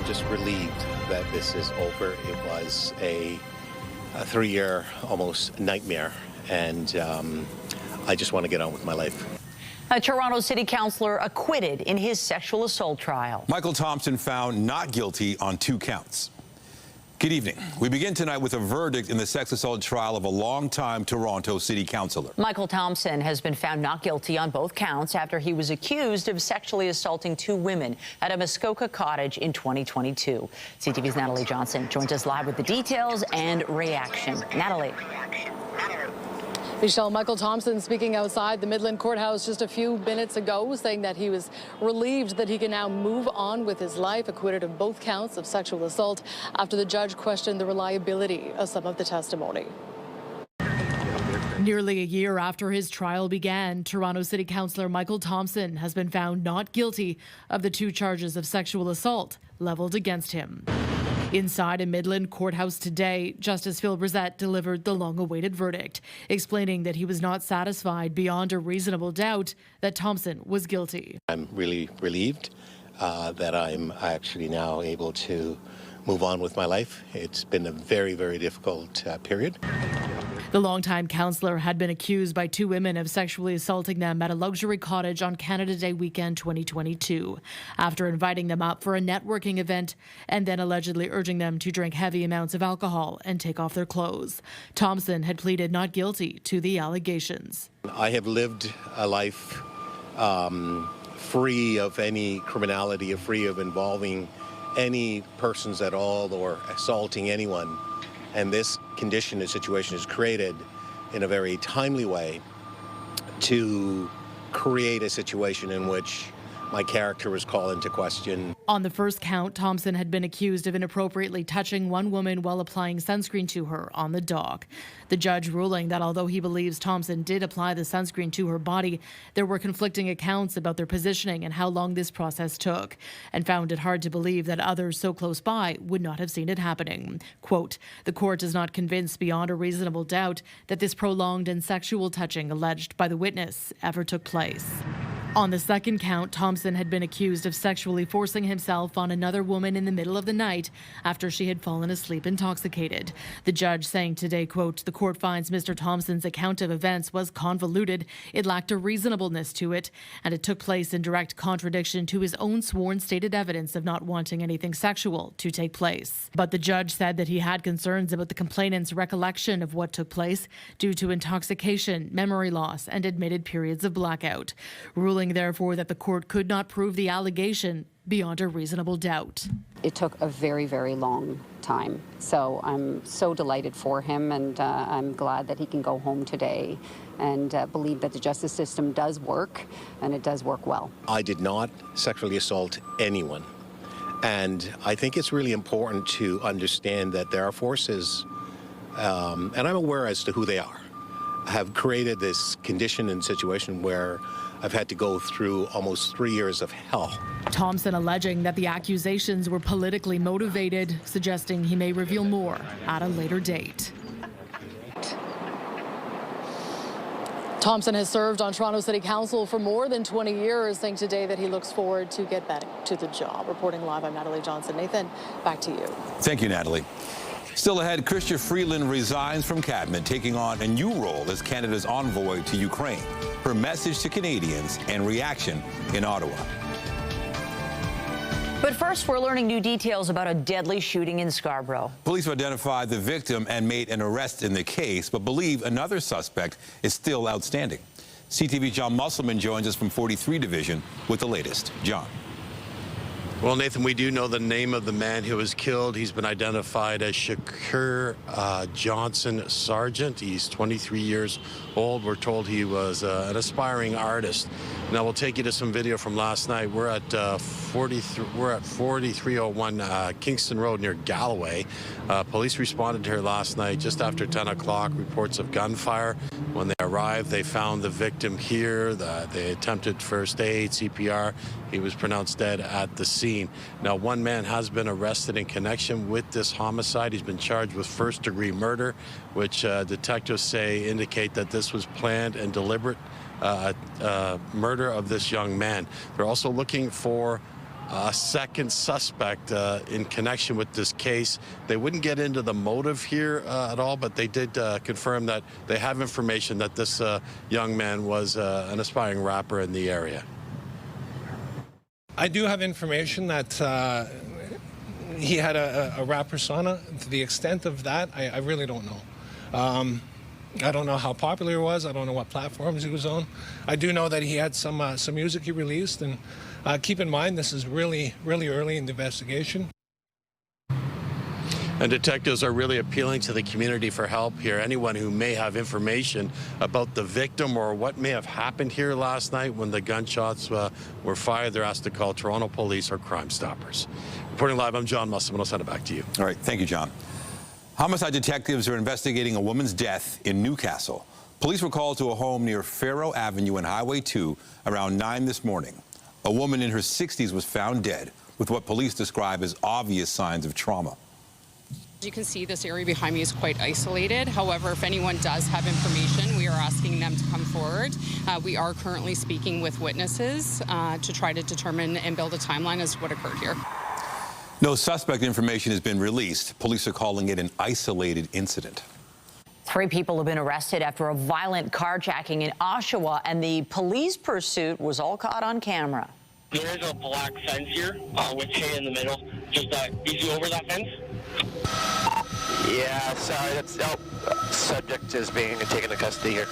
I'm just relieved that this is over. It was a 3-year almost nightmare, and I just want to get on with my life. A Toronto City Councillor acquitted in his sexual assault trial. Michael Thompson found not guilty on 2 counts. Good evening. We begin tonight with a verdict in the sex assault trial of a longtime Toronto City Councillor. Michael Thompson has been found not guilty on both counts after he was accused of sexually assaulting 2 women at a Muskoka cottage in 2022. CTV's Natalie Johnson joins us live with the details and reaction. Natalie. Michelle, Michael Thompson speaking outside the Midland Courthouse just a few minutes ago, saying that he was relieved that he can now move on with his life, acquitted of both counts of sexual assault after the judge questioned the reliability of some of the testimony. Nearly a year after his trial began, Toronto City Councillor Michael Thompson has been found not guilty of the 2 charges of sexual assault leveled against him. Inside a Midland courthouse today, Justice Phil Brissett delivered the long-awaited verdict, explaining that he was not satisfied beyond a reasonable doubt that Thompson was guilty. I'm really relieved that I'm actually now able to move on with my life. It's been a very, very difficult period. The longtime councillor had been accused by 2 women of sexually assaulting them at a luxury cottage on Canada Day weekend 2022, after inviting them up for a networking event and then allegedly urging them to drink heavy amounts of alcohol and take off their clothes. Thompson had pleaded not guilty to the allegations. I have lived a life free of any criminality, free of involving any persons at all or assaulting anyone. And this condition and situation is created in a very timely way to create a situation in which my character was called into question. On the first count, Thompson had been accused of inappropriately touching one woman while applying sunscreen to her on the dock. The judge ruling that although he believes Thompson did apply the sunscreen to her body, there were conflicting accounts about their positioning and how long this process took, and found it hard to believe that others so close by would not have seen it happening. Quote, the court is not convinced beyond a reasonable doubt that this prolonged and sexual touching alleged by the witness ever took place. On the second count, Thompson had been accused of sexually forcing himself on another woman in the middle of the night after she had fallen asleep intoxicated. The judge saying today, quote, the court finds Mr. Thompson's account of events was convoluted, it lacked a reasonableness to it, and it took place in direct contradiction to his own sworn stated evidence of not wanting anything sexual to take place. But the judge said that he had concerns about the complainant's recollection of what took place due to intoxication, memory loss, and admitted periods of blackout, ruling therefore that the court could not prove the allegation beyond a reasonable doubt. It took a very, very long time. So I'm so delighted for him, and I'm glad that he can go home today and believe that the justice system does work, and it does work well. I did not sexually assault anyone. And I think it's really important to understand that there are forces, and I'm aware as to who they are, have created this condition and situation where I've had to go through almost 3 years of hell. Thompson alleging that the accusations were politically motivated, suggesting he may reveal more at a later date. Thompson has served on Toronto City Council for more than 20 years, saying today that he looks forward to get back to the job. Reporting live, I'm Natalie Johnson. Nathan, back to you. Thank you, Natalie. Still ahead, Chrystia Freeland resigns from cabinet, taking on a new role as Canada's envoy to Ukraine. Her message to Canadians and reaction in Ottawa. But first, we're learning new details about a deadly shooting in Scarborough. Police have identified the victim and made an arrest in the case, but believe another suspect is still outstanding. CTV John Musselman joins us from 43 Division with the latest. John. Well, Nathan, we do know the name of the man who was killed. He's been identified as Shakur Johnson Sargent. He's 23 years old. We're told he was an aspiring artist. Now, we'll take you to some video from last night. We're at 4301 Kingston Road near Galloway. Police responded here last night just after 10 o'clock. Reports of gunfire. When they arrived, they found the victim here. They attempted first aid, CPR. He was pronounced dead at the scene. Now, one man has been arrested in connection with this homicide. He's been charged with first-degree murder, which detectives say indicate that this was planned and deliberate murder of this young man. They're also looking for a second suspect in connection with this case. They wouldn't get into the motive here at all, but they did confirm that they have information that this young man was an aspiring rapper in the area. I do have information that he had a rap persona. To the extent of that, I really don't know. I don't know how popular he was. I don't know what platforms he was on. I do know that he had some music he released, and keep in mind this is really early in the investigation. And detectives are really appealing to the community for help here. Anyone who may have information about the victim or what may have happened here last night when the gunshots were fired, they're asked to call Toronto Police or Crime Stoppers. Reporting live, I'm John Musselman. I'll send it back to you. All right, thank you, John. Homicide detectives are investigating a woman's death in Newcastle. Police were called to a home near Farrow Avenue and Highway 2 around 9 this morning. A woman in her 60s was found dead with what police describe as obvious signs of trauma. As you can see, this area behind me is quite isolated. However, if anyone does have information, we are asking them to come forward. We are currently speaking with witnesses to try to determine and build a timeline as to what occurred here. No suspect information has been released. Police are calling it an isolated incident. 3 people have been arrested after a violent carjacking in Oshawa, and the police pursuit was all caught on camera. There's a black fence here with hay in the middle. Just easy over that fence. Yeah, sorry, that's subject is being taken into custody here.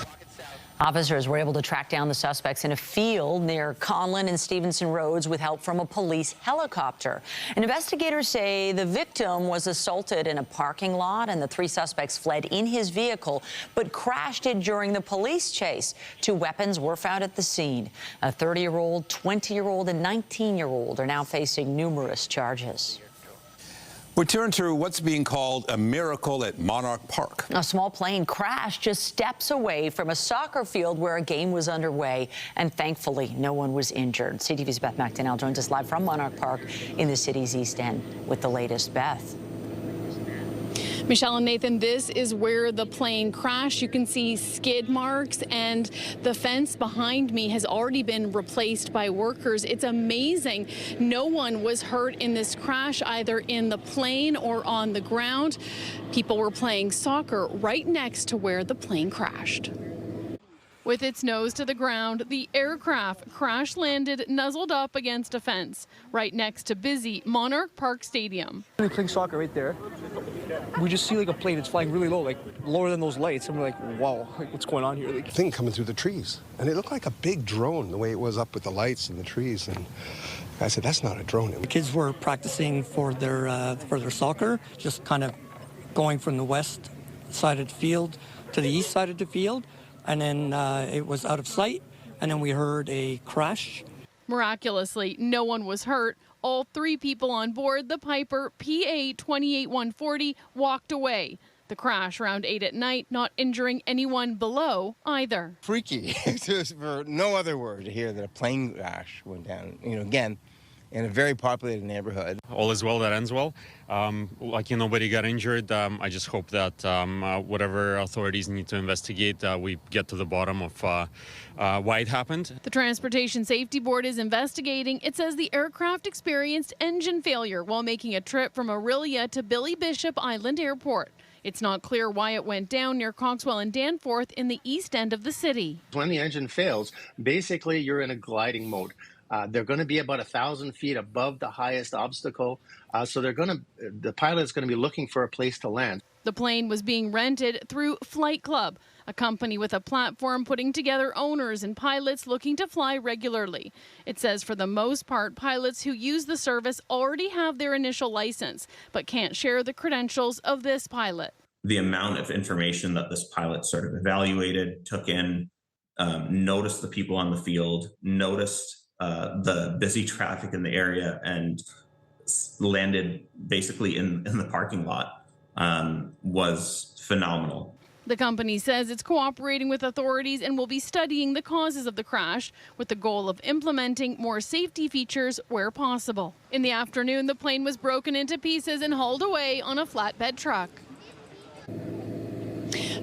Officers were able to track down the suspects in a field near Conlin and Stevenson Roads with help from a police helicopter. And investigators say the victim was assaulted in a parking lot, and the 3 suspects fled in his vehicle but crashed it during the police chase. 2 weapons were found at the scene. A 30-year-old, 20-year-old, and 19-year-old are now facing numerous charges. We turn to what's being called a miracle at Monarch Park. A small plane crashed just steps away from a soccer field where a game was underway, and thankfully no one was injured. CTV's Beth McDonnell joins us live from Monarch Park in the city's East End with the latest. Beth. Michelle and Nathan, this is where the plane crashed. You can see skid marks, and the fence behind me has already been replaced by workers. It's amazing. No one was hurt in this crash, either in the plane or on the ground. People were playing soccer right next to where the plane crashed. With its nose to the ground, the aircraft crash-landed, nuzzled up against a fence right next to busy Monarch Park Stadium. They're playing soccer right there. We just see like a plane that's flying really low, like lower than those lights. And we're like, wow, like, what's going on here? Like, thing coming through the trees. And it looked like a big drone, the way it was up with the lights and the trees. And I said, that's not a drone. The kids were practicing for their soccer, just kind of going from the west side of the field to the east side of the field. And then it was out of sight, and then we heard a crash. Miraculously, no one was hurt. All 3 people on board the Piper PA 28140 walked away. The crash around 8 at night, not injuring anyone below either. Freaky, for no other word, to hear that a plane crash went down, again, in a very populated neighborhood. All is well that ends well. Lucky nobody got injured. I just hope that whatever authorities need to investigate, we get to the bottom of why it happened. The Transportation Safety Board is investigating. It says the aircraft experienced engine failure while making a trip from Orillia to Billy Bishop Island Airport. It's not clear why it went down near Coxwell and Danforth in the east end of the city. When the engine fails, basically you're in a gliding mode. They're going to be about 1,000 feet above the highest obstacle, so the pilot's going to be looking for a place to land. The plane was being rented through Flight Club, a company with a platform putting together owners and pilots looking to fly regularly. It says for the most part, pilots who use the service already have their initial license, but can't share the credentials of this pilot. The amount of information that this pilot sort of evaluated, took in, noticed the people on the field, noticed the busy traffic in the area, and landed basically in the parking lot was phenomenal. The company says it's cooperating with authorities and will be studying the causes of the crash with the goal of implementing more safety features where possible. In the afternoon, the plane was broken into pieces and hauled away on a flatbed truck.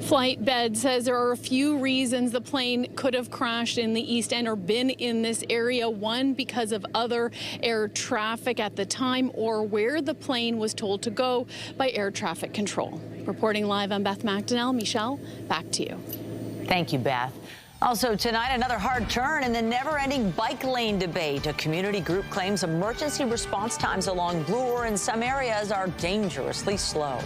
Flight Bed says there are a few reasons the plane could have crashed in the East End or been in this area. One, because of other air traffic at the time, or where the plane was told to go by air traffic control. Reporting live, I'm Beth McDonnell. Michelle, back to you. Thank you, Beth. Also tonight, another hard turn in the never-ending bike lane debate. A community group claims emergency response times along Bloor in some areas are dangerously slow.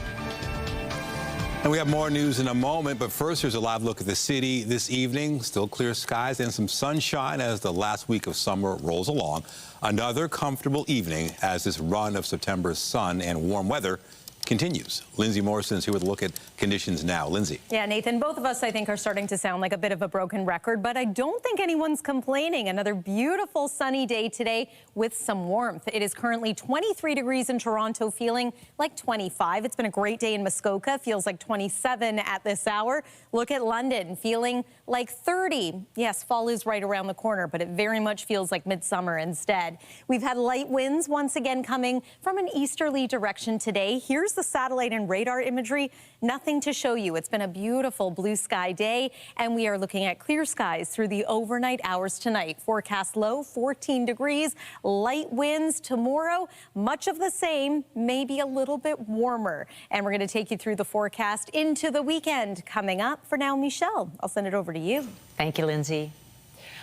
And we have more news in a moment, but first, here's a live look at the city this evening. Still clear skies and some sunshine as the last week of summer rolls along. Another comfortable evening as this run of September's sun and warm weather continues. Lindsay Morrison's here with a look at conditions now. Lindsay. Yeah, Nathan, both of us, I think, are starting to sound like a bit of a broken record, but I don't think anyone's complaining. Another beautiful sunny day today with some warmth. It is currently 23 degrees in Toronto, feeling like 25. It's been a great day in Muskoka, feels like 27 at this hour. Look at London, feeling like 30. Yes, fall is right around the corner, but it very much feels like midsummer instead. We've had light winds once again coming from an easterly direction today. Here's the satellite and radar imagery. Nothing to show you. It's been a beautiful blue sky day, and we are looking at clear skies through the overnight hours tonight. Forecast low 14 degrees, light winds tomorrow, much of the same, maybe a little bit warmer. And we're going to take you through the forecast into the weekend coming up. For now, Michelle, I'll send it over to you. Thank you, Lindsay.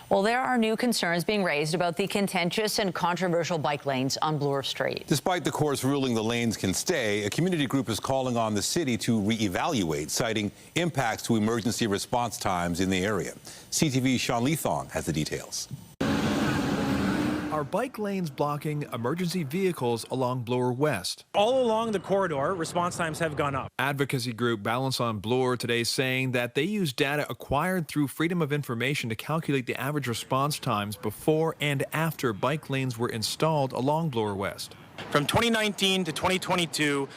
Well, there are new concerns being raised about the contentious and controversial bike lanes on Bloor Street. Despite the court's ruling the lanes can stay, a community group is calling on the city to reevaluate, citing impacts to emergency response times in the area. CTV's Sean Leathong has the details. Are bike lanes blocking emergency vehicles along Bloor West? All along the corridor, response times have gone up. Advocacy group Balance on Bloor today saying that they use data acquired through Freedom of Information to calculate the average response times before and after bike lanes were installed along Bloor West. From 2019 to 2022,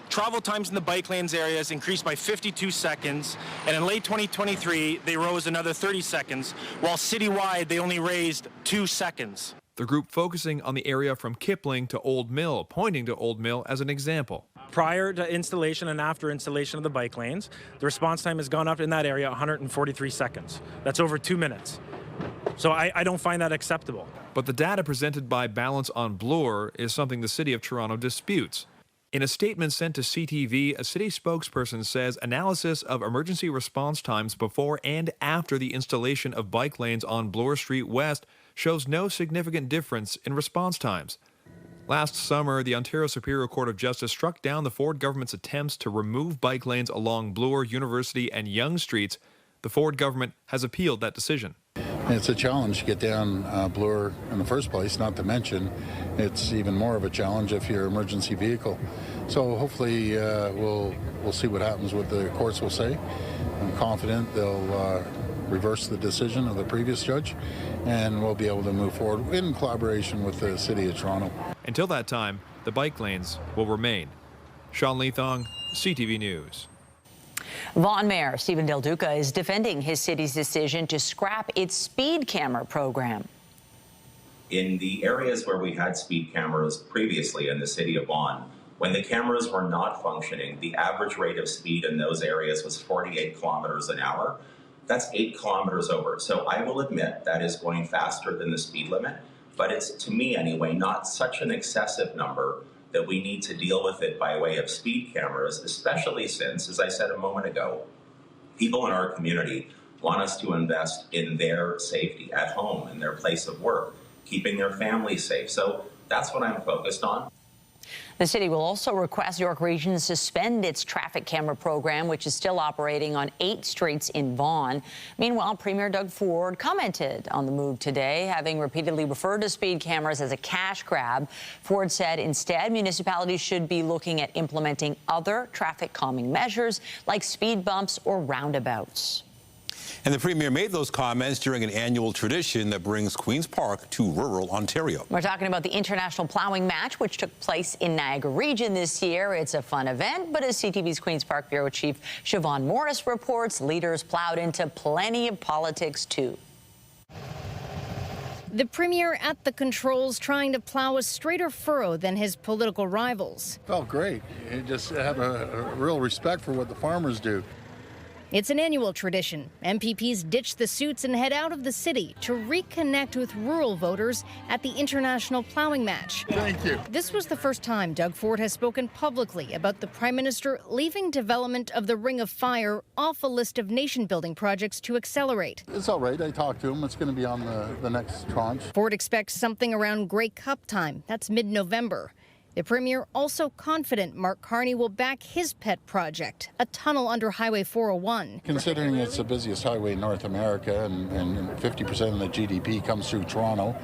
travel times in the bike lanes areas increased by 52 seconds, and in late 2023, they rose another 30 seconds, while citywide, they only raised 2 seconds. The group focusing on the area from Kipling to Old Mill, pointing to Old Mill as an example. Prior to installation and after installation of the bike lanes, the response time has gone up in that area 143 seconds. That's over 2 minutes. So I don't find that acceptable. But the data presented by Balance on Bloor is something the City of Toronto disputes. In a statement sent to CTV, a city spokesperson says analysis of emergency response times before and after the installation of bike lanes on Bloor Street West shows no significant difference in response times. Last summer, the Ontario Superior Court of Justice struck down the Ford government's attempts to remove bike lanes along Bloor, University, and Yonge Streets. The Ford government has appealed that decision. It's a challenge to get down Bloor in the first place, not to mention it's even more of a challenge if you're an emergency vehicle. So hopefully we'll see what happens, what the courts will say. I'm confident they'll reverse the decision of the previous judge, and we'll be able to move forward in collaboration with the City of Toronto. Until that time, the bike lanes will remain. Sean Leathong, CTV News. Vaughan Mayor Stephen Del Duca is defending his city's decision to scrap its speed camera program. In the areas where we had speed cameras previously in the city of Vaughan, when the cameras were not functioning, the average rate of speed in those areas was 48 kilometers an hour. That's 8 kilometers over. So I will admit that is going faster than the speed limit, but it's, to me anyway, not such an excessive number that we need to deal with it by way of speed cameras, especially since, as I said a moment ago, people in our community want us to invest in their safety at home, in their place of work, keeping their families safe. So that's what I'm focused on. The city will also request York Region suspend its traffic camera program, which is still operating on 8 streets in Vaughan. Meanwhile, Premier Doug Ford commented on the move today, having repeatedly referred to speed cameras as a cash grab. Ford said instead, municipalities should be looking at implementing other traffic calming measures like speed bumps or roundabouts. And the Premier made those comments during an annual tradition that brings Queen's Park to rural Ontario. We're talking about the International Plowing Match, which took place in Niagara Region this year. It's a fun event, but as CTV's Queen's Park Bureau Chief Siobhan Morris reports, leaders plowed into plenty of politics, too. The Premier at the controls trying to plow a straighter furrow than his political rivals. Felt great. You just have a real respect for what the farmers do. It's an annual tradition. MPPs ditch the suits and head out of the city to reconnect with rural voters at the International Plowing Match. Thank you. This was the first time Doug Ford has spoken publicly about the Prime Minister leaving development of the Ring of Fire off a list of nation-building projects to accelerate. It's all right. I talked to him. It's going to be on the next tranche. Ford expects something around Grey Cup time. That's mid-November. The Premier also confident Mark Carney will back his pet project, a tunnel under Highway 401. Considering it's the busiest highway in North America and 50% of the GDP comes through Toronto,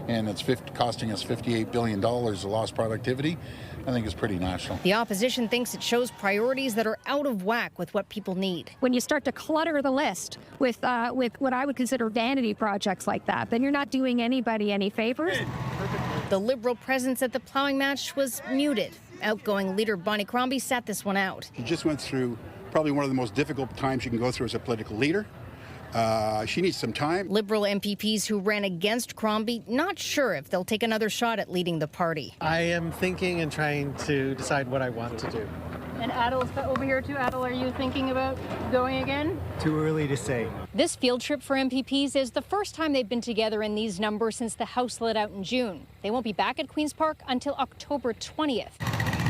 and it's costing us $58 billion of lost productivity, I think it's pretty national. The opposition thinks it shows priorities that are out of whack with what people need. When you start to clutter the list with what I would consider vanity projects like that, then you're not doing anybody any favors. The Liberal presence at the plowing match was muted. Outgoing leader Bonnie Crombie sat this one out. She just went through probably one of the most difficult times you can go through as a political leader. She needs some time. Liberal MPPs who ran against Crombie not sure if they'll take another shot at leading the party. I am thinking and trying to decide what I want to do. And Adel's over here too. Adel, are you thinking about going again? Too early to say. This field trip for MPPs is the first time they've been together in these numbers since the House let out in June. They won't be back at Queen's Park until October 20th.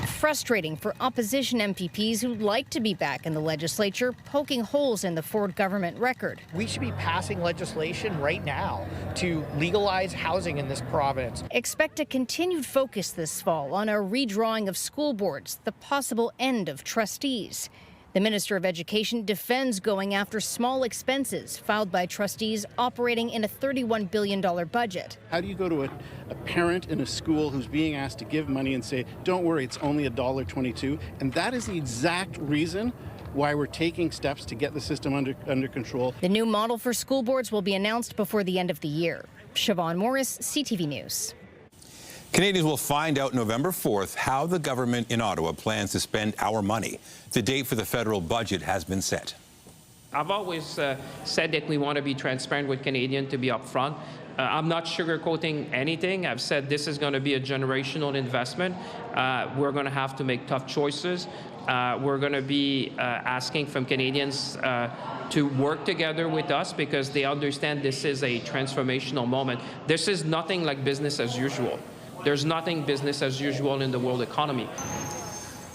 Frustrating for opposition MPPs who'd like to be back in the legislature, poking holes in the Ford government record. We should be passing legislation right now to legalize housing in this province. Expect a continued focus this fall on a redrawing of school boards, the possible end of trustees. The Minister of Education defends going after small expenses filed by trustees operating in a $31 billion budget. How do you go to a parent in a school who's being asked to give money and say, don't worry, it's only $1.22? And that is the exact reason why we're taking steps to get the system under control. The new model for school boards will be announced before the end of the year. Siobhan Morris, CTV News. Canadians will find out November 4th how the government in Ottawa plans to spend our money. The date for the federal budget has been set. I've always said that we want to be transparent with Canadians, to be upfront. I'm not sugarcoating anything. I've said this is going to be a generational investment. We're going to have to make tough choices. We're going to be asking from Canadians to work together with us because they understand this is a transformational moment. This is nothing like business as usual. There's nothing business as usual in the world economy.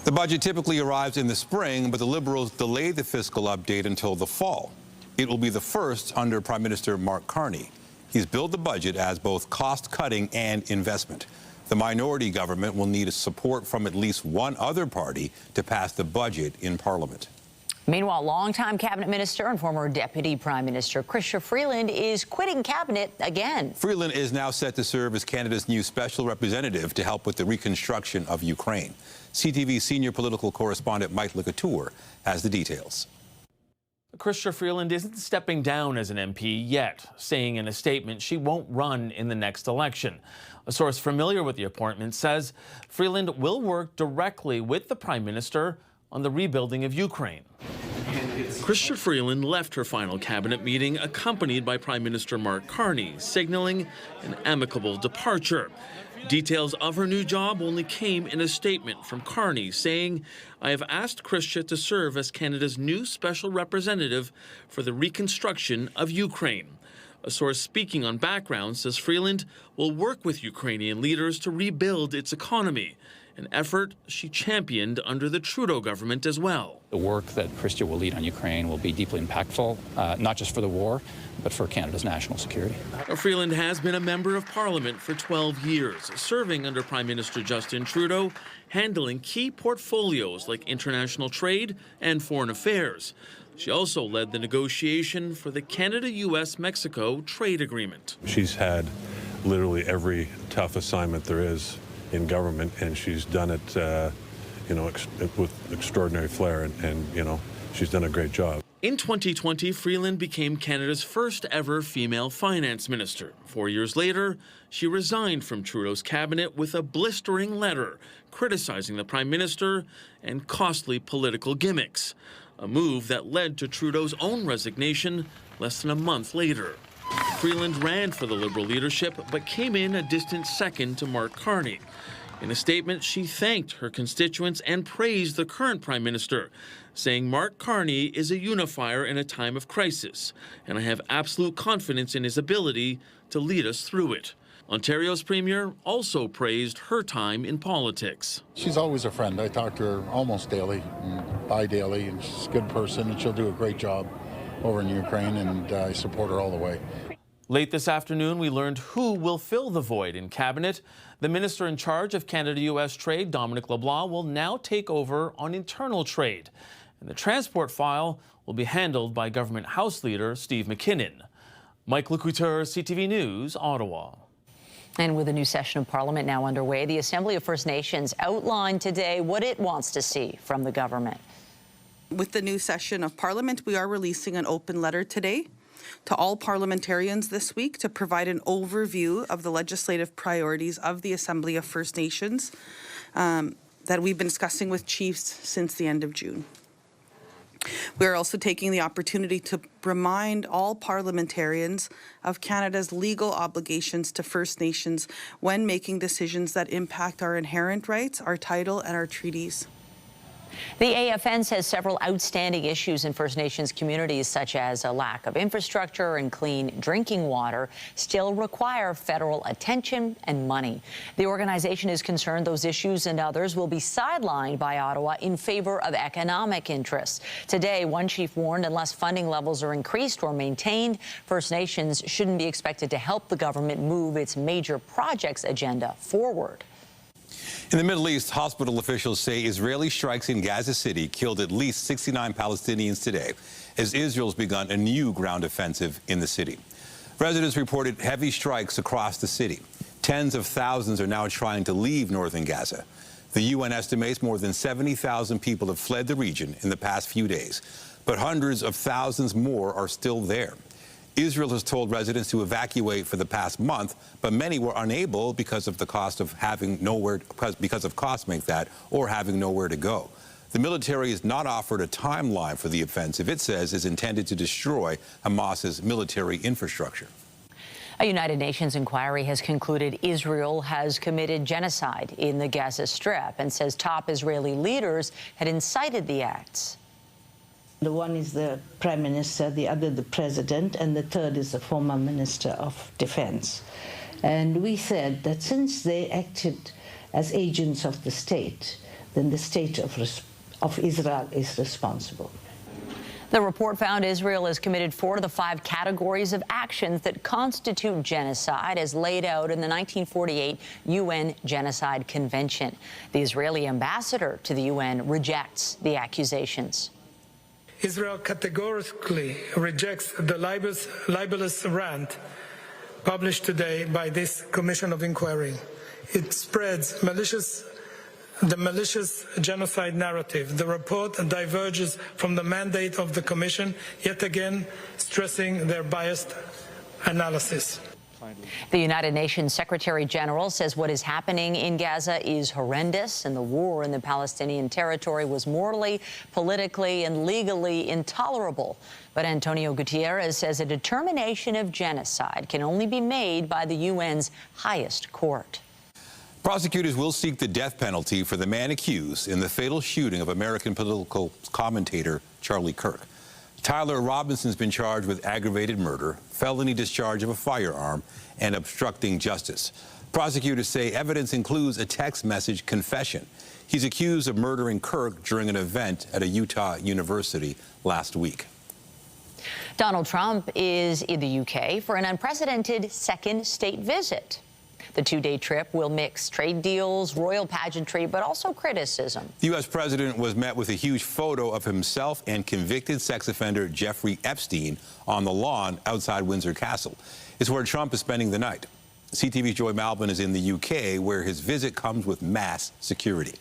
The budget typically arrives in the spring, but the Liberals delayed the fiscal update until the fall. It will be the first under Prime Minister Mark Carney. He's billed the budget as both cost-cutting and investment. The minority government will need support from at least one other party to pass the budget in Parliament. Meanwhile, longtime cabinet minister and former deputy prime minister Chrystia Freeland is quitting cabinet again. Freeland is now set to serve as Canada's new special representative to help with the reconstruction of Ukraine. CTV senior political correspondent Mike Licatour has the details. Chrystia Freeland isn't stepping down as an MP yet, saying in a statement she won't run in the next election. A source familiar with the appointment says Freeland will work directly with the Prime Minister on the rebuilding of Ukraine. Chrystia Freeland left her final cabinet meeting accompanied by Prime Minister Mark Carney, signaling an amicable departure. Details of her new job only came in a statement from Carney saying, "I have asked Chrystia to serve as Canada's new special representative for the reconstruction of Ukraine." A source speaking on background says Freeland will work with Ukrainian leaders to rebuild its economy, an effort she championed under the Trudeau government as well. The work that Chrystia will lead on Ukraine will be deeply impactful, not just for the war, but for Canada's national security. Freeland has been a member of Parliament for 12 years, serving under Prime Minister Justin Trudeau, handling key portfolios like international trade and foreign affairs. She also led the negotiation for the Canada-US-Mexico trade agreement. She's had literally every tough assignment there is in government, and she's done it, with extraordinary flair, and she's done a great job. In 2020, Freeland became Canada's first ever female finance minister. 4 years later, she resigned from Trudeau's cabinet with a blistering letter criticizing the Prime Minister and costly political gimmicks, a move that led to Trudeau's own resignation less than a month later. Freeland ran for the Liberal leadership, but came in a distant second to Mark Carney. In a statement, she thanked her constituents and praised the current Prime Minister, saying Mark Carney is a unifier in a time of crisis, and I have absolute confidence in his ability to lead us through it. Ontario's Premier also praised her time in politics. She's always a friend. I talk to her almost daily, bi-daily, and she's a good person, and she'll do a great job over in Ukraine, and I support her all the way. Late this afternoon, we learned who will fill the void in Cabinet. The minister in charge of Canada-U.S. trade, Dominic LeBlanc, will now take over on internal trade. And the transport file will be handled by Government House Leader Steve McKinnon. Mike Lecouteur, CTV News, Ottawa. And with a new session of Parliament now underway, the Assembly of First Nations outlined today what it wants to see from the government. With the new session of Parliament, we are releasing an open letter today to all parliamentarians this week to provide an overview of the legislative priorities of the Assembly of First Nations that we've been discussing with chiefs since the end of June. We are also taking the opportunity to remind all parliamentarians of Canada's legal obligations to First Nations when making decisions that impact our inherent rights, our title, and our treaties. The AFN says several outstanding issues in First Nations communities, such as a lack of infrastructure and clean drinking water, still require federal attention and money. The organization is concerned those issues and others will be sidelined by Ottawa in favor of economic interests. Today, one chief warned unless funding levels are increased or maintained, First Nations shouldn't be expected to help the government move its major projects agenda forward. In the Middle East, hospital officials say Israeli strikes in Gaza City killed at least 69 Palestinians today, as Israel's begun a new ground offensive in the city. Residents reported heavy strikes across the city. Tens of thousands are now trying to leave northern Gaza. The UN estimates more than 70,000 people have fled the region in the past few days, but hundreds of thousands more are still there. Israel has told residents to evacuate for the past month, but many were unable because of the cost of having nowhere, because of costs make that, or having nowhere to go. The military has not offered a timeline for the offensive it says is intended to destroy Hamas's military infrastructure. A United Nations inquiry has concluded Israel has committed genocide in the Gaza Strip and says top Israeli leaders had incited the acts. The one is the Prime Minister, the other the President, and the third is the former Minister of Defense. And we said that since they acted as agents of the state, then the state of Israel is responsible. The report found Israel has committed 4 of the 5 categories of actions that constitute genocide as laid out in the 1948 UN Genocide Convention. The Israeli ambassador to the UN rejects the accusations. Israel categorically rejects the libelous rant published today by this Commission of Inquiry. It spreads the malicious genocide narrative. The report diverges from the mandate of the Commission, yet again stressing their biased analysis. The United Nations Secretary General says what is happening in Gaza is horrendous, and the war in the Palestinian territory was morally, politically, and legally intolerable. But Antonio Gutierrez says a determination of genocide can only be made by the UN's highest court. Prosecutors will seek the death penalty for the man accused in the fatal shooting of American political commentator Charlie Kirk. Tyler Robinson's been charged with aggravated murder, felony discharge of a firearm, and obstructing justice. Prosecutors say evidence includes a text message confession. He's accused of murdering Kirk during an event at a Utah university last week. Donald Trump is in the UK for an unprecedented second state visit. The 2-day trip will mix trade deals, royal pageantry, but also criticism. The U.S. president was met with a huge photo of himself and convicted sex offender Jeffrey Epstein on the lawn outside Windsor Castle. It's where Trump is spending the night. CTV's Joy Malvin is in the UK, where his visit comes with mass security.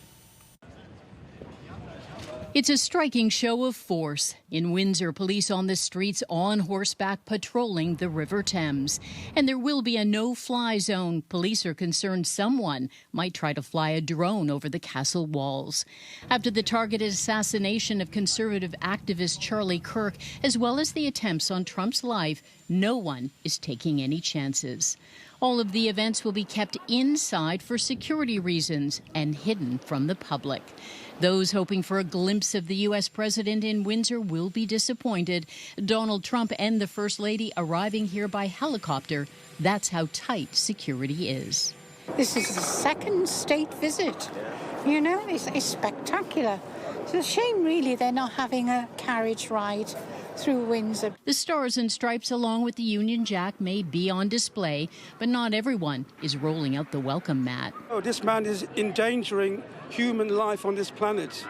It's a striking show of force. In Windsor, police on the streets on horseback patrolling the River Thames. And there will be a no-fly zone. Police are concerned someone might try to fly a drone over the castle walls. After the targeted assassination of conservative activist Charlie Kirk, as well as the attempts on Trump's life, no one is taking any chances. All of the events will be kept inside for security reasons and hidden from the public. Those hoping for a glimpse of the U.S. president in Windsor will be disappointed. Donald Trump and the First Lady arriving here by helicopter. That's how tight security is. This is the second state visit. You know, it's spectacular. It's a shame, really, they're not having a carriage ride through Windsor. The Stars and Stripes along with the Union Jack may be on display, but not everyone is rolling out the welcome mat. Oh, this man is endangering human life on this planet.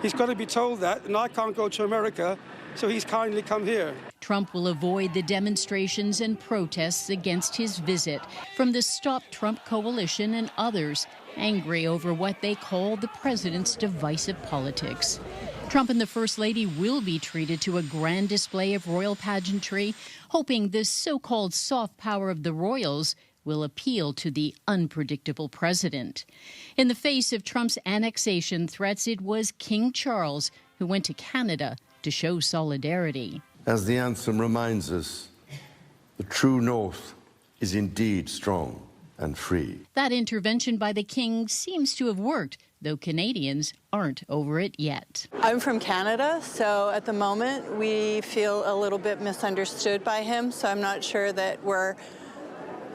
He's got to be told that, and I can't go to America, so he's kindly come here. Trump will avoid the demonstrations and protests against his visit from the Stop Trump Coalition and others, angry over what they call the president's divisive politics. Trump and the First Lady will be treated to a grand display of royal pageantry, hoping this so-called soft power of the royals will appeal to the unpredictable president. In the face of Trump's annexation threats, it was King Charles who went to Canada to show solidarity. As the anthem reminds us, the true North is indeed strong and free. That intervention by the king seems to have worked, though Canadians aren't over it yet. I'm from Canada, so at the moment we feel a little bit misunderstood by him, so I'm not sure that we're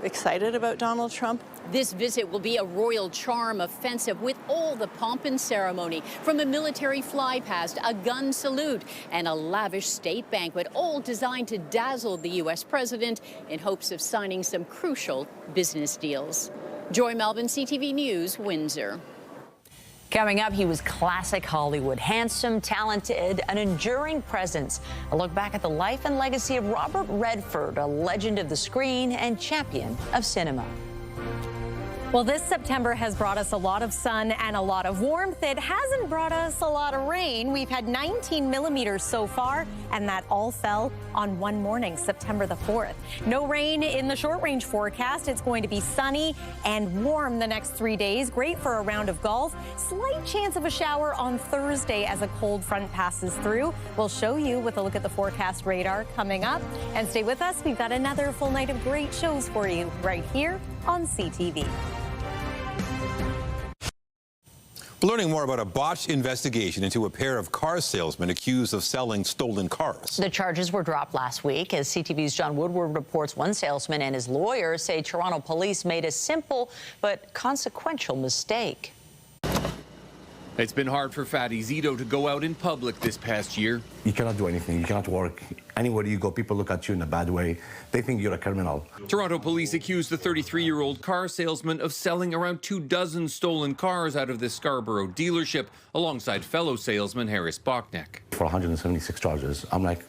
excited about Donald Trump. This visit will be a royal charm offensive with all the pomp and ceremony, from a military fly past, a gun salute, and a lavish state banquet, all designed to dazzle the U.S. president in hopes of signing some crucial business deals. Joy Melvin, CTV News, Windsor. Coming up, he was classic Hollywood, handsome, talented, an enduring presence. A look back at the life and legacy of Robert Redford, a legend of the screen and champion of cinema. Well, this September has brought us a lot of sun and a lot of warmth. It hasn't brought us a lot of rain. We've had 19 millimeters so far, and that all fell on one morning, September the 4th. No rain in the short-range forecast. It's going to be sunny and warm the next 3 days. Great for a round of golf. Slight chance of a shower on Thursday as a cold front passes through. We'll show you with a look at the forecast radar coming up. And stay with us. We've got another full night of great shows for you right here on CTV. We're learning more about a botched investigation into a pair of car salesmen accused of selling stolen cars. The charges were dropped last week. As CTV's John Woodward reports, one salesman and his lawyer say Toronto police made a simple but consequential mistake. It's been hard for Fatty Zito to go out in public this past year. You cannot do anything. You cannot work. Anywhere you go, people look at you in a bad way. They think you're a criminal. Toronto police accused the 33-year-old car salesman of selling around 24 stolen cars out of this Scarborough dealership, alongside fellow salesman Harris Bachneck. For 176 charges, I'm like,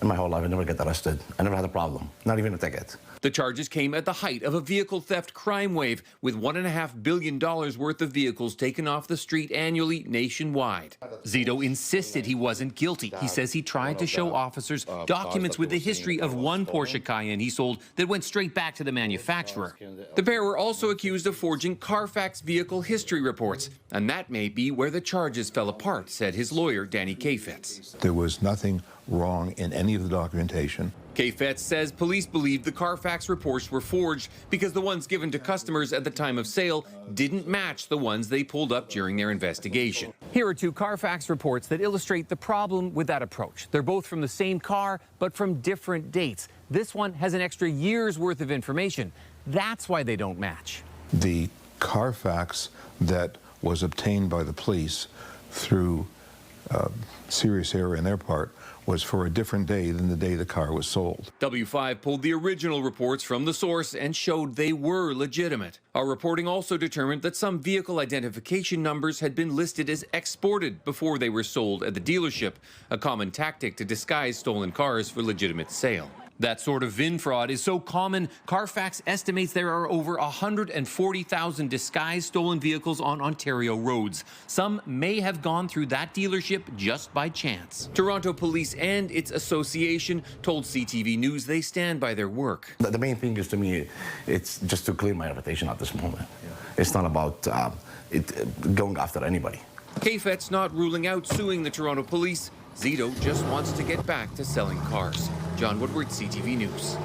in my whole life, I never get arrested. I never had a problem, not even a ticket. The charges came at the height of a vehicle theft crime wave, with $1.5 billion worth of vehicles taken off the street annually nationwide. Zito insisted he wasn't guilty. He says he tried to show officers documents with the history of one Porsche Cayenne he sold that went straight back to the manufacturer. The pair were also accused of forging Carfax vehicle history reports, and that may be where the charges fell apart, said his lawyer, Danny Kafetz. There was nothing wrong in any of the documentation. Kafetz says police believed the Carfax reports were forged because the ones given to customers at the time of sale didn't match the ones they pulled up during their investigation. Here are two Carfax reports that illustrate the problem with that approach. They're both from the same car, but from different dates. This one has an extra year's worth of information. That's why they don't match. The Carfax that was obtained by the police through serious error in their part was for a different day than the day the car was sold. W5 pulled the original reports from the source and showed they were legitimate. Our reporting also determined that some vehicle identification numbers had been listed as exported before they were sold at the dealership, a common tactic to disguise stolen cars for legitimate sale. That sort of VIN fraud is so common, Carfax estimates there are over 140,000 disguised stolen vehicles on Ontario roads. Some may have gone through that dealership just by chance. Toronto Police and its association told CTV News they stand by their work. The main thing is, to me, it's just to clear my reputation at this moment. Yeah. It's not about going after anybody. Kafetz not ruling out suing the Toronto Police. Zito just wants to get back to selling cars. John Woodward, CTV News.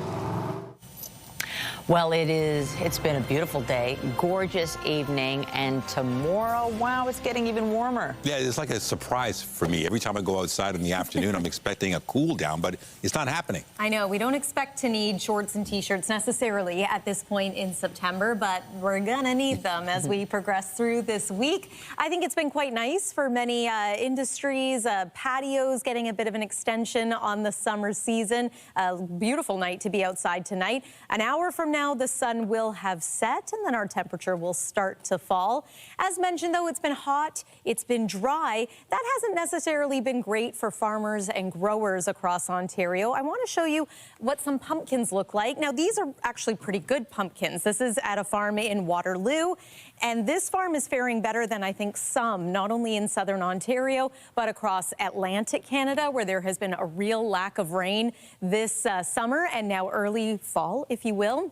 Well, it's been a beautiful day, gorgeous evening, and tomorrow, wow, it's getting even warmer. Yeah, it's like a surprise for me. Every time I go outside in the afternoon, I'm expecting a cool down, but it's not happening. I know, we don't expect to need shorts and t-shirts necessarily at this point in September, but we're gonna need them as we progress through this week. I think it's been quite nice for many industries, patios getting a bit of an extension on the summer season. A beautiful night to be outside tonight. An hour from now, the sun will have set and then our temperature will start to fall. As mentioned, though, it's been hot, it's been dry. That hasn't necessarily been great for farmers and growers across Ontario. I want to show you what some pumpkins look like. Now, these are actually pretty good pumpkins. This is at a farm in Waterloo, and this farm is faring better than I think some, not only in southern Ontario, but across Atlantic Canada, where there has been a real lack of rain this summer and now early fall, if you will.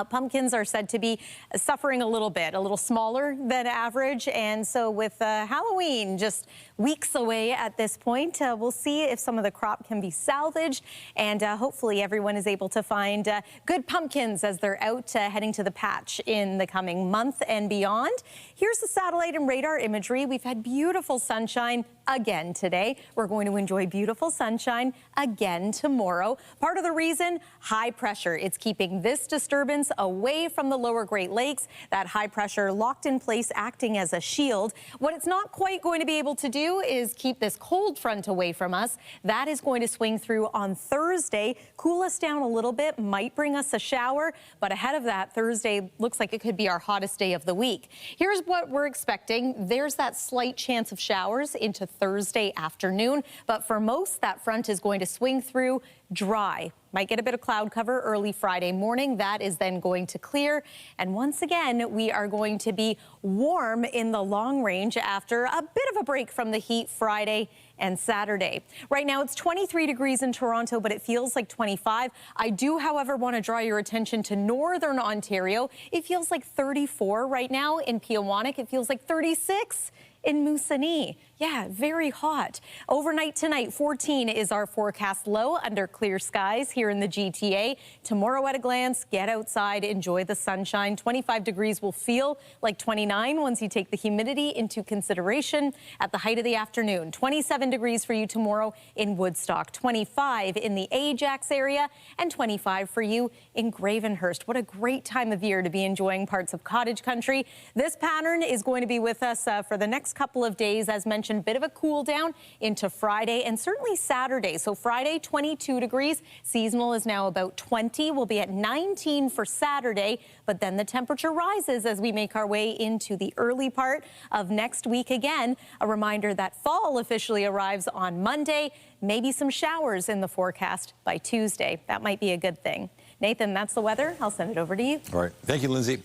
Pumpkins are said to be suffering a little bit, a little smaller than average. And so with Halloween just weeks away at this point, we'll see if some of the crop can be salvaged. And hopefully everyone is able to find good pumpkins as they're out heading to the patch in the coming month and beyond. Here's the satellite and radar imagery. We've had beautiful sunshine again today. We're going to enjoy beautiful sunshine again tomorrow. Part of the reason, high pressure. It's keeping this disturbance away from the lower Great Lakes. That high pressure locked in place, acting as a shield. What it's not quite going to be able to do is keep this cold front away from us. That is going to swing through on Thursday, cool us down a little bit, might bring us a shower, but ahead of that, Thursday looks like it could be our hottest day of the week. Here's what we're expecting. There's that slight chance of showers into Thursday afternoon, but for most, that front is going to swing through dry. Might get a bit of cloud cover early Friday morning. That is then going to clear. And once again, we are going to be warm in the long range after a bit of a break from the heat Friday and Saturday. Right now, it's 23 degrees in Toronto, but it feels like 25. I do, however, want to draw your attention to northern Ontario. It feels like 34 right now in Peawanuck. It feels like 36 in Moosonee. Yeah, very hot. Overnight tonight, 14 is our forecast low under clear skies here in the GTA. Tomorrow at a glance, get outside, enjoy the sunshine. 25 degrees will feel like 29 once you take the humidity into consideration at the height of the afternoon. 27 degrees for you tomorrow in Woodstock, 25 in the Ajax area, and 25 for you in Gravenhurst. What a great time of year to be enjoying parts of cottage country. This pattern is going to be with us for the next couple of days, as mentioned. Bit of a cool down into Friday and certainly Saturday. So Friday, 22 degrees. Seasonal is now about 20. We'll be at 19 for Saturday, but then the temperature rises as we make our way into the early part of next week again. A reminder that fall officially arrives on Monday. Maybe some showers in the forecast by Tuesday. That might be a good thing. Nathan, that's the weather. I'll send it over to you. All right. Thank you, Lindsay.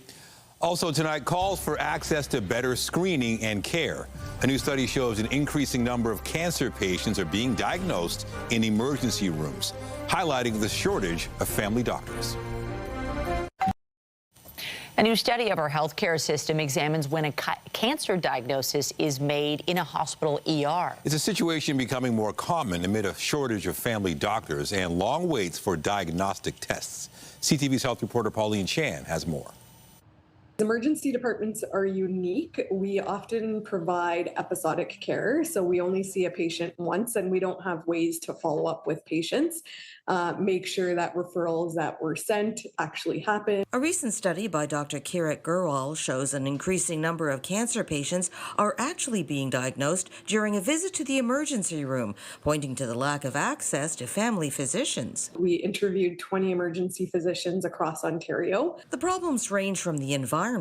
Also tonight, calls for access to better screening and care. A new study shows an increasing number of cancer patients are being diagnosed in emergency rooms, highlighting the shortage of family doctors. A new study of our healthcare system examines when a cancer diagnosis is made in a hospital ER. It's a situation becoming more common amid a shortage of family doctors and long waits for diagnostic tests. CTV's health reporter Pauline Chan has more. Emergency departments are unique. We often provide episodic care, so we only see a patient once and we don't have ways to follow up with patients, make sure that referrals that were sent actually happen. A recent study by Dr. Kirk shows an increasing number of cancer patients are actually being diagnosed during a visit to the emergency room, pointing to the lack of access to family physicians. We interviewed 20 emergency physicians across Ontario. The problems range from the environment.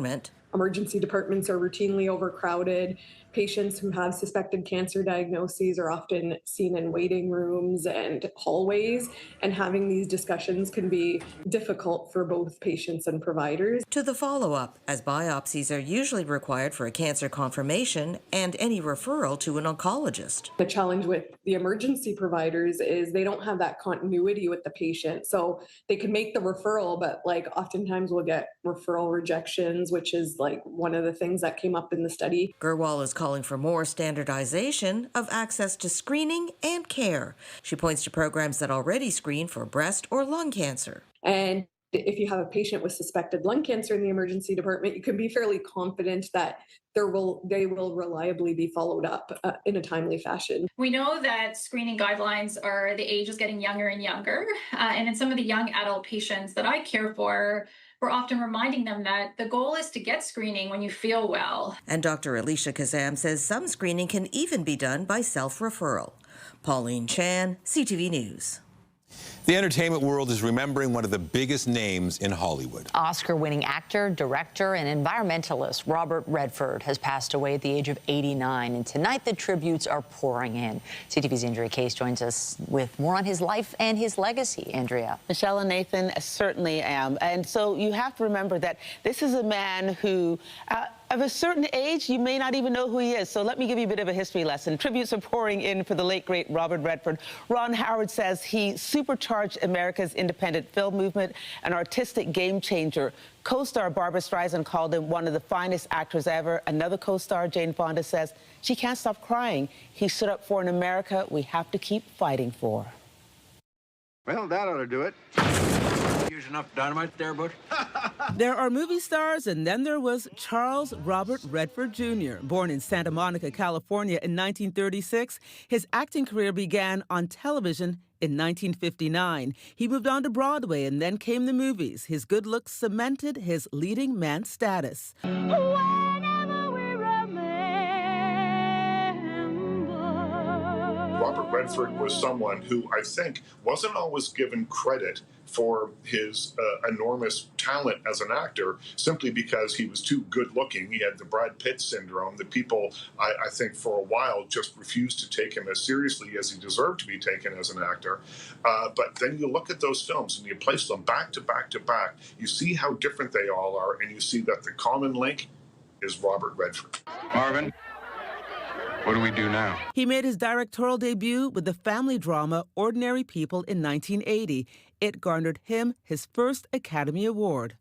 Emergency departments are routinely overcrowded. Patients who have suspected cancer diagnoses are often seen in waiting rooms and hallways, and having these discussions can be difficult for both patients and providers. To the follow-up, as biopsies are usually required for a cancer confirmation and any referral to an oncologist. The challenge with the emergency providers is they don't have that continuity with the patient. So they can make the referral, but oftentimes we'll get referral rejections, which is one of the things that came up in the study. Gerwal is calling for more standardization of access to screening and care. She points to programs that already screen for breast or lung cancer. And If you have a patient with suspected lung cancer in the emergency department, you can be fairly confident that they will reliably be followed up in a timely fashion. We know that screening guidelines are the age is getting younger and younger. And in some of the young adult patients that I care for, we're often reminding them that the goal is to get screening when you feel well. And Dr. Alicia Kazam says some screening can even be done by self-referral. Pauline Chan, CTV News. The entertainment world is remembering one of the biggest names in Hollywood. Oscar-winning actor, director, and environmentalist Robert Redford has passed away at the age of 89. And tonight, the tributes are pouring in. CTV's Andrea Case joins us with more on his life and his legacy. Andrea. Michelle and Nathan, certainly am. And so you have to remember that this is a man who, of a certain age, you may not even know who he is. So let me give you a bit of a history lesson. Tributes are pouring in for the late, great Robert Redford. Ron Howard says he supercharged America's independent film movement, an artistic game changer. Co-star Barbara Streisand called him one of the finest actors ever. Another co-star, Jane Fonda, says she can't stop crying. He stood up for an America we have to keep fighting for. Well, that ought to do it. Use enough dynamite there, Butch? There are movie stars, and then there was Charles Robert Redford Jr. Born in Santa Monica, California in 1936, his acting career began on television in 1959. He moved on to Broadway, and then came the movies. His good looks cemented his leading man status. Robert Redford was someone who I think wasn't always given credit for his enormous talent as an actor, simply because he was too good looking. He had the Brad Pitt syndrome. The people, I think, for a while just refused to take him as seriously as he deserved to be taken as an actor. But then you look at those films and you place them back to back to back. You see how different they all are, and you see that the common link is Robert Redford. Marvin, what do we do now? He made his directorial debut with the family drama Ordinary People in 1980. It garnered him his first Academy Award.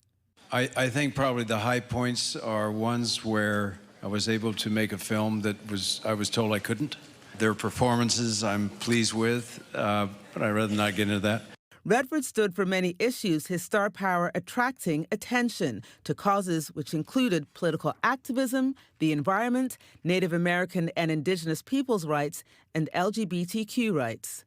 I think probably the high points are ones where I was able to make a film that I was told I couldn't. Their performances I'm pleased with, but I'd rather not get into that. Redford stood for many issues, his star power attracting attention to causes which included political activism, the environment, Native American and Indigenous peoples' rights, and LGBTQ rights.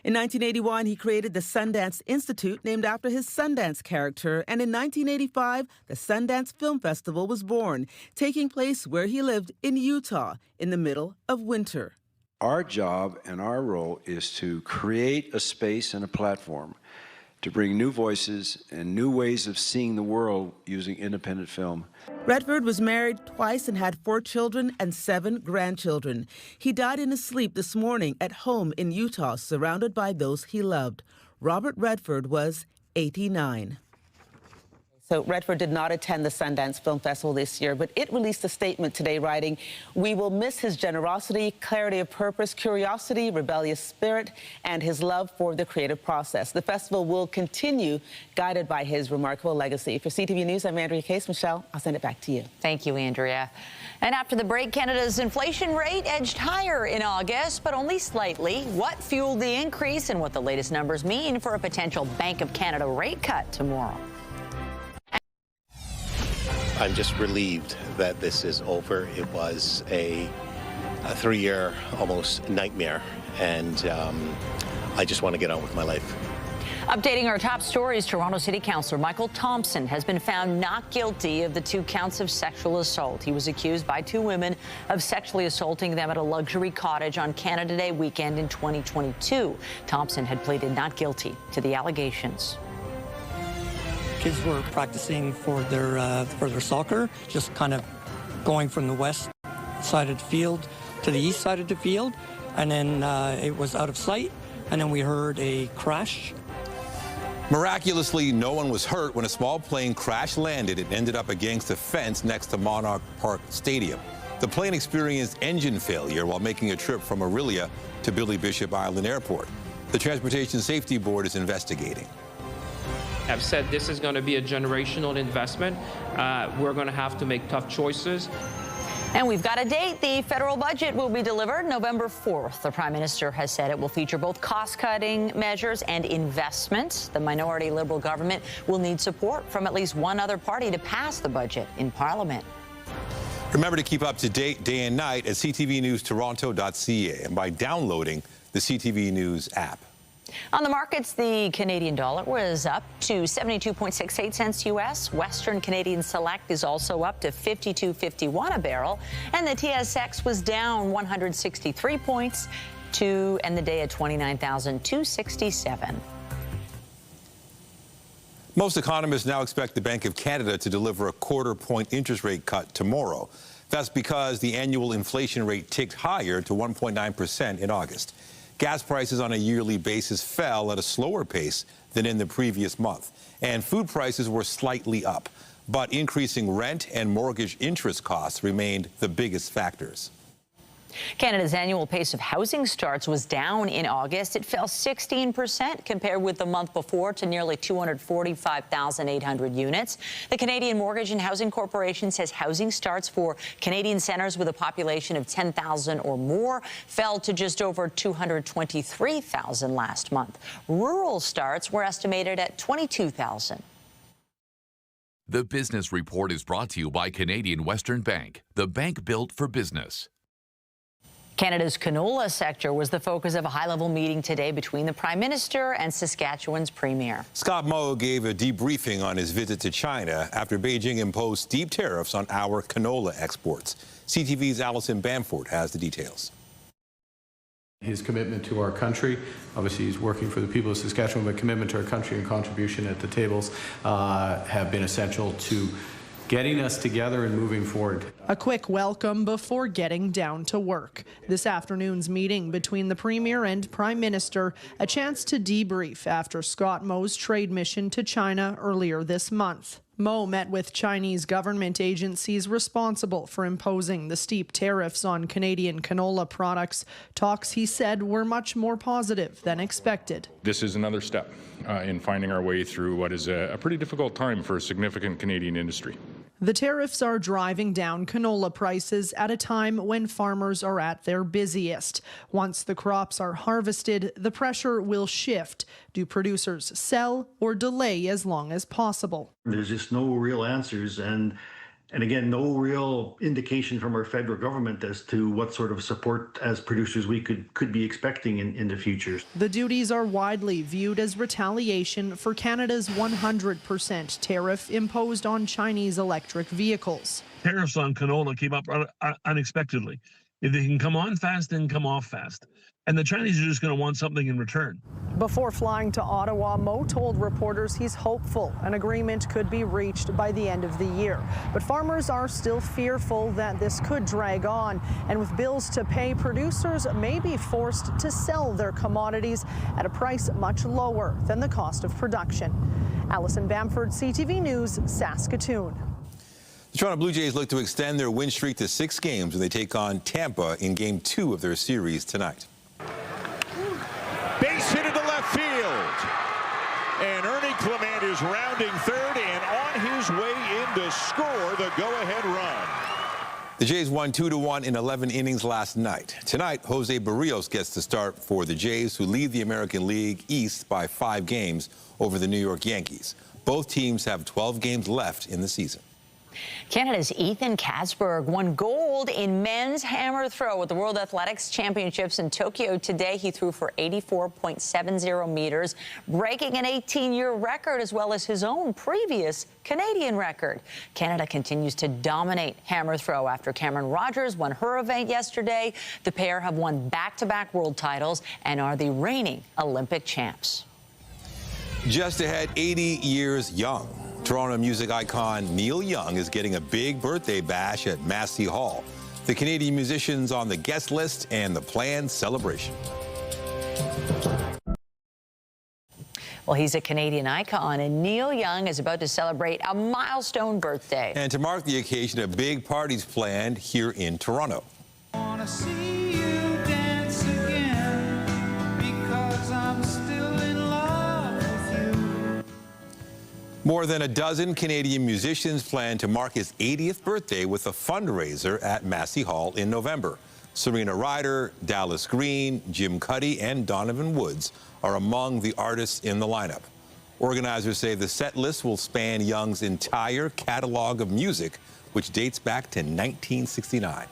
In 1981, he created the Sundance Institute, named after his Sundance character, and in 1985, the Sundance Film Festival was born, taking place where he lived in Utah in the middle of winter. Our job and our role is to create a space and a platform to bring new voices and new ways of seeing the world using independent film. Redford was married twice and had 4 children and 7 grandchildren. He died in his sleep this morning at home in Utah, surrounded by those he loved. Robert Redford was 89. So Redford did not attend the Sundance Film Festival this year, but it released a statement today writing, "We will miss his generosity, clarity of purpose, curiosity, rebellious spirit, and his love for the creative process. The festival will continue guided by his remarkable legacy." For CTV News, I'm Andrea Case. Michelle, I'll send it back to you. Thank you, Andrea. And after the break, Canada's inflation rate edged higher in August, but only slightly. What fueled the increase and what the latest numbers mean for a potential Bank of Canada rate cut tomorrow. I'm just relieved that this is over. It was a 3-year almost nightmare, and I just want to get on with my life. Updating our top stories, Toronto City Councillor Michael Thompson has been found not guilty of the 2 counts of sexual assault. He was accused by 2 women of sexually assaulting them at a luxury cottage on Canada Day weekend in 2022. Thompson had pleaded not guilty to the allegations. Kids were practicing for their soccer, just kind of going from the west side of the field to the east side of the field, and then it was out of sight, and then we heard a crash. Miraculously, no one was hurt when a small plane crash landed and ended up against a fence next to Monarch Park Stadium. The plane experienced engine failure while making a trip from Orillia to Billy Bishop Island Airport. The Transportation Safety Board is investigating. I've said this is going to be a generational investment. We're going to have to make tough choices. And we've got a date. The federal budget will be delivered November 4th. The Prime Minister has said it will feature both cost-cutting measures and investment. The minority Liberal government will need support from at least one other party to pass the budget in Parliament. Remember to keep up to date day and night at ctvnewstoronto.ca and by downloading the CTV News app. On the markets, the Canadian dollar was up to 72.68 cents U.S. Western Canadian Select is also up to 52.51 a barrel. And the TSX was down 163 points to end the day at 29,267. Most economists now expect the Bank of Canada to deliver a quarter-point interest rate cut tomorrow. That's because the annual inflation rate ticked higher to 1.9% in August. Gas prices on a yearly basis fell at a slower pace than in the previous month, and food prices were slightly up. But increasing rent and mortgage interest costs remained the biggest factors. Canada's annual pace of housing starts was down in August. It fell 16% compared with the month before to nearly 245,800 units. The Canadian Mortgage and Housing Corporation says housing starts for Canadian centres with a population of 10,000 or more fell to just over 223,000 last month. Rural starts were estimated at 22,000. The Business Report is brought to you by Canadian Western Bank, the bank built for business. Canada's canola sector was the focus of a high-level meeting today between the Prime Minister and Saskatchewan's Premier. Scott Moe gave a debriefing on his visit to China after Beijing imposed steep tariffs on our canola exports. CTV's Alison Bamford has the details. His commitment to our country, obviously he's working for the people of Saskatchewan, but commitment to our country and contribution at the tables have been essential to getting us together and moving forward. A quick welcome before getting down to work. This afternoon's meeting between the Premier and Prime Minister, a chance to debrief after Scott Moe's trade mission to China earlier this month. Moe met with Chinese government agencies responsible for imposing the steep tariffs on Canadian canola products. Talks, he said, were much more positive than expected. This is another step in finding our way through what is a pretty difficult time for a significant Canadian industry. The tariffs are driving down canola prices at a time when farmers are at their busiest. Once the crops are harvested, the pressure will shift. Do producers sell or delay as long as possible? There's just no real answers and again, no real indication from our federal government as to what sort of support as producers we could be expecting in the future. The duties are widely viewed as retaliation for Canada's 100% tariff imposed on Chinese electric vehicles. Tariffs on canola came up unexpectedly. If they can come on fast, then come off fast. And the Chinese are just going to want something in return. Before flying to Ottawa, Moe told reporters he's hopeful an agreement could be reached by the end of the year. But farmers are still fearful that this could drag on. And with bills to pay, producers may be forced to sell their commodities at a price much lower than the cost of production. Alison Bamford, CTV News, Saskatoon. The Toronto Blue Jays look to extend their win streak to 6 games when they take on Tampa in Game 2 of their series tonight. Base hit into left field. And Ernie Clement is rounding third and on his way in to score the go-ahead run. The Jays won 2-1 in 11 innings last night. Tonight, Jose Barrios gets to start for the Jays, who lead the American League East by 5 games over the New York Yankees. Both teams have 12 games left in the season. Canada's Ethan Kasberg won gold in men's hammer throw at the World Athletics Championships in Tokyo today. He threw for 84.70 meters, breaking an 18-year record as well as his own previous Canadian record. Canada continues to dominate hammer throw after Cameron Rogers won her event yesterday. The pair have won back-to-back world titles and are the reigning Olympic champs. Just ahead, 80 years young. Toronto music icon Neil Young is getting a big birthday bash at Massey Hall. The Canadian musicians on the guest list and the planned celebration. Well, he's a Canadian icon, and Neil Young is about to celebrate a milestone birthday. And to mark the occasion, a big party's planned here in Toronto. More than a dozen Canadian musicians plan to mark his 80th birthday with a fundraiser at Massey Hall in November. Serena Ryder, Dallas Green, Jim Cuddy, and Donovan Woods are among the artists in the lineup. Organizers say the set list will span Young's entire catalog of music, which dates back to 1969.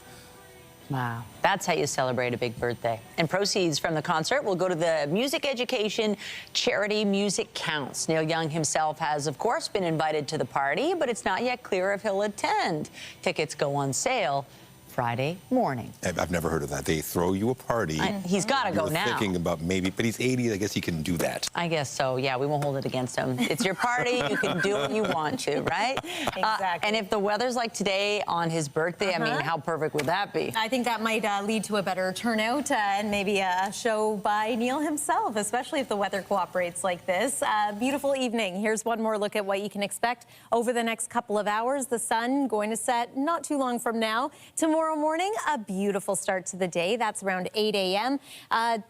Wow, that's how you celebrate a big birthday. And proceeds from the concert will go to the music education charity Music Counts. Neil Young himself has, of course, been invited to the party, but it's not yet clear if he'll attend. Tickets go on sale Friday morning. I've never heard of that. They throw you a party. He's got to go now. Thinking about maybe, but he's 80. I guess he can do that. I guess so. Yeah, we won't hold it against him. It's your party. You can do what you want to, right? Exactly. And if the weather's like today on his birthday, I mean, how perfect would that be? I think that might lead to a better turnout and maybe a show by Neil himself, especially if the weather cooperates like this. Beautiful evening. Here's one more look at what you can expect over the next couple of hours. The sun going to set not too long from now. Tomorrow morning, a beautiful start to the day. That's around 8 a.m.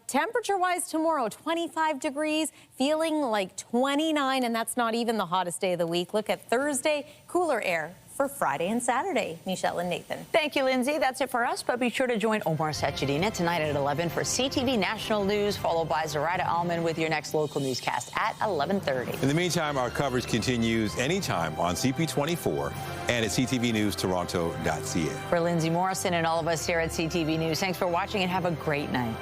Temperature-wise tomorrow, 25 degrees, feeling like 29, and that's not even the hottest day of the week. Look at Thursday, cooler air for Friday and Saturday. Michelle and Nathan. Thank you, Lindsay. That's it for us, but be sure to join Omar Sachedina tonight at 11 for CTV National News, followed by Zoraida Allman with your next local newscast at 11:30. In the meantime, our coverage continues anytime on CP24 and at ctvnewstoronto.ca. For Lindsay Morrison and all of us here at CTV News, thanks for watching and have a great night.